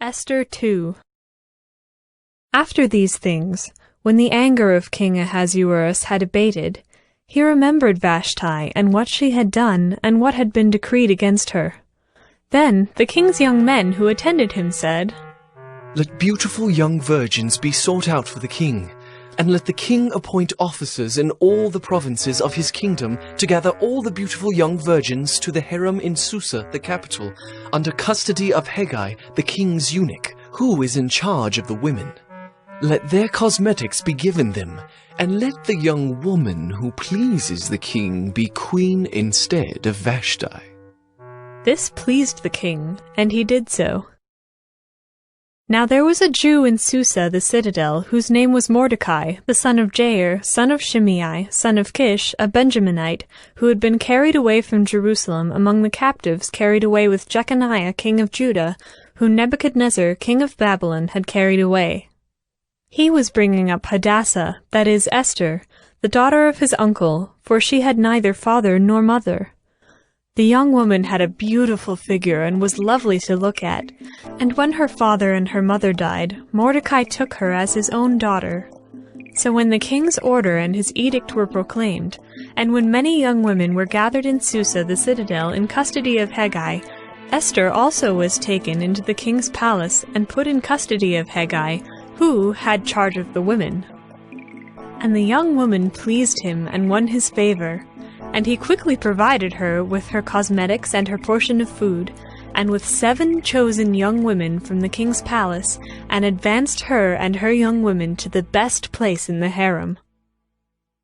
Esther 2. After these things, when the anger of King Ahasuerus had abated, he remembered Vashti and what she had done and what had been decreed against her. Then the king's young men who attended him said, "Let beautiful young virgins be sought out for the king, and let the king appoint officers in all the provinces of his kingdom to gather all the beautiful young virgins to the harem in Susa, the capital, under custody of Haggai, the king's eunuch, who is in charge of the women. Let their cosmetics be given them, and let the young woman who pleases the king be queen instead of Vashti." This pleased the king, and he did so. Now there was a Jew in Susa the citadel, whose name was Mordecai, the son of Jair, son of Shimei, son of Kish, a Benjaminite, who had been carried away from Jerusalem among the captives carried away with Jeconiah king of Judah, whom Nebuchadnezzar king of Babylon had carried away. He was bringing up Hadassah, that is Esther, the daughter of his uncle, for she had neither father nor mother. The young woman had a beautiful figure and was lovely to look at, and when her father and her mother died, Mordecai took her as his own daughter. So when the king's order and his edict were proclaimed, and when many young women were gathered in Susa the citadel in custody of Haggai, Esther also was taken into the king's palace and put in custody of Haggai, who had charge of the women. And the young woman pleased him and won his favor, and he quickly provided her with her cosmetics and her portion of food, and with 7 chosen young women from the king's palace, and advanced her and her young women to the best place in the harem.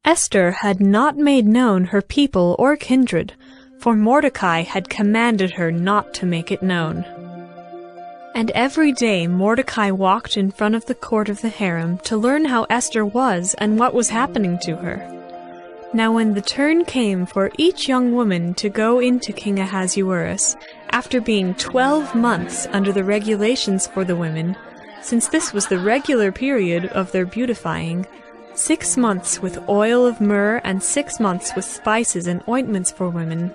Esther had not made known her people or kindred, for Mordecai had commanded her not to make it known. And every day Mordecai walked in front of the court of the harem to learn how Esther was and what was happening to her. Now when the turn came for each young woman to go into King Ahasuerus, after being 12 months under the regulations for the women, since this was the regular period of their beautifying, 6 months with oil of myrrh and 6 months with spices and ointments for women,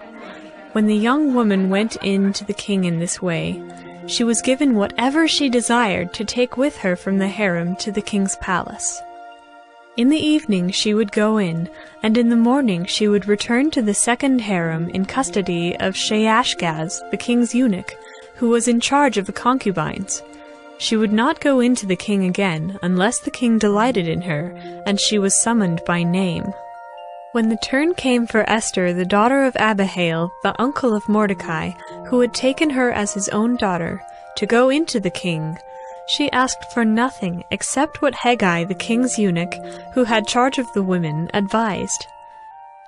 when the young woman went in to the king in this way, she was given whatever she desired to take with her from the harem to the king's palace. In the evening she would go in, and in the morning she would return to the second harem in custody of Shaashgaz, the king's eunuch, who was in charge of the concubines. She would not go in to the king again unless the king delighted in her, and she was summoned by name. When the turn came for Esther, the daughter of Abihail, the uncle of Mordecai, who had taken her as his own daughter, to go into the king, she asked for nothing except what Haggai, the king's eunuch, who had charge of the women, advised.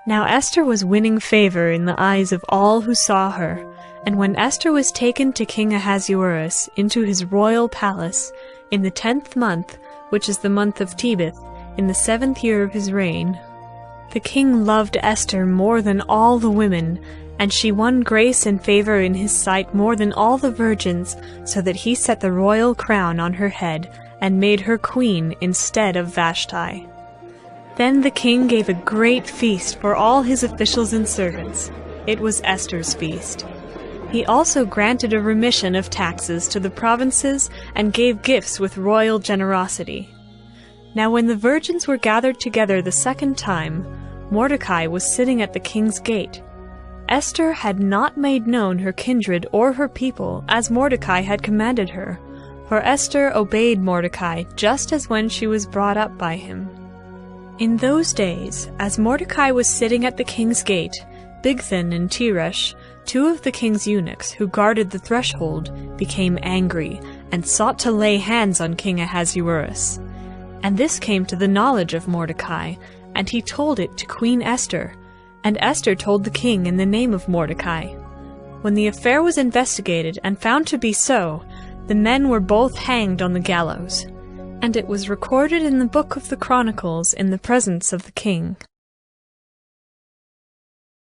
Now Esther was winning favor in the eyes of all who saw her, and when Esther was taken to King Ahasuerus into his royal palace, in the 10th month, which is the month of Tebeth, in the 7th year of his reign, the king loved Esther more than all the women, and she won grace and favor in his sight more than all the virgins, so that he set the royal crown on her head, and made her queen instead of Vashti. Then the king gave a great feast for all his officials and servants. It was Esther's feast. He also granted a remission of taxes to the provinces, and gave gifts with royal generosity. Now when the virgins were gathered together the second time, Mordecai was sitting at the king's gate. Esther had not made known her kindred or her people, as Mordecai had commanded her, for Esther obeyed Mordecai just as when she was brought up by him. In those days, as Mordecai was sitting at the king's gate, Bigthan and Teresh, 2 of the king's eunuchs who guarded the threshold, became angry, and sought to lay hands on King Ahasuerus. And this came to the knowledge of Mordecai, and he told it to Queen Esther, and Esther told the king in the name of Mordecai. When the affair was investigated and found to be so, the men were both hanged on the gallows. And it was recorded in the book of the Chronicles in the presence of the king.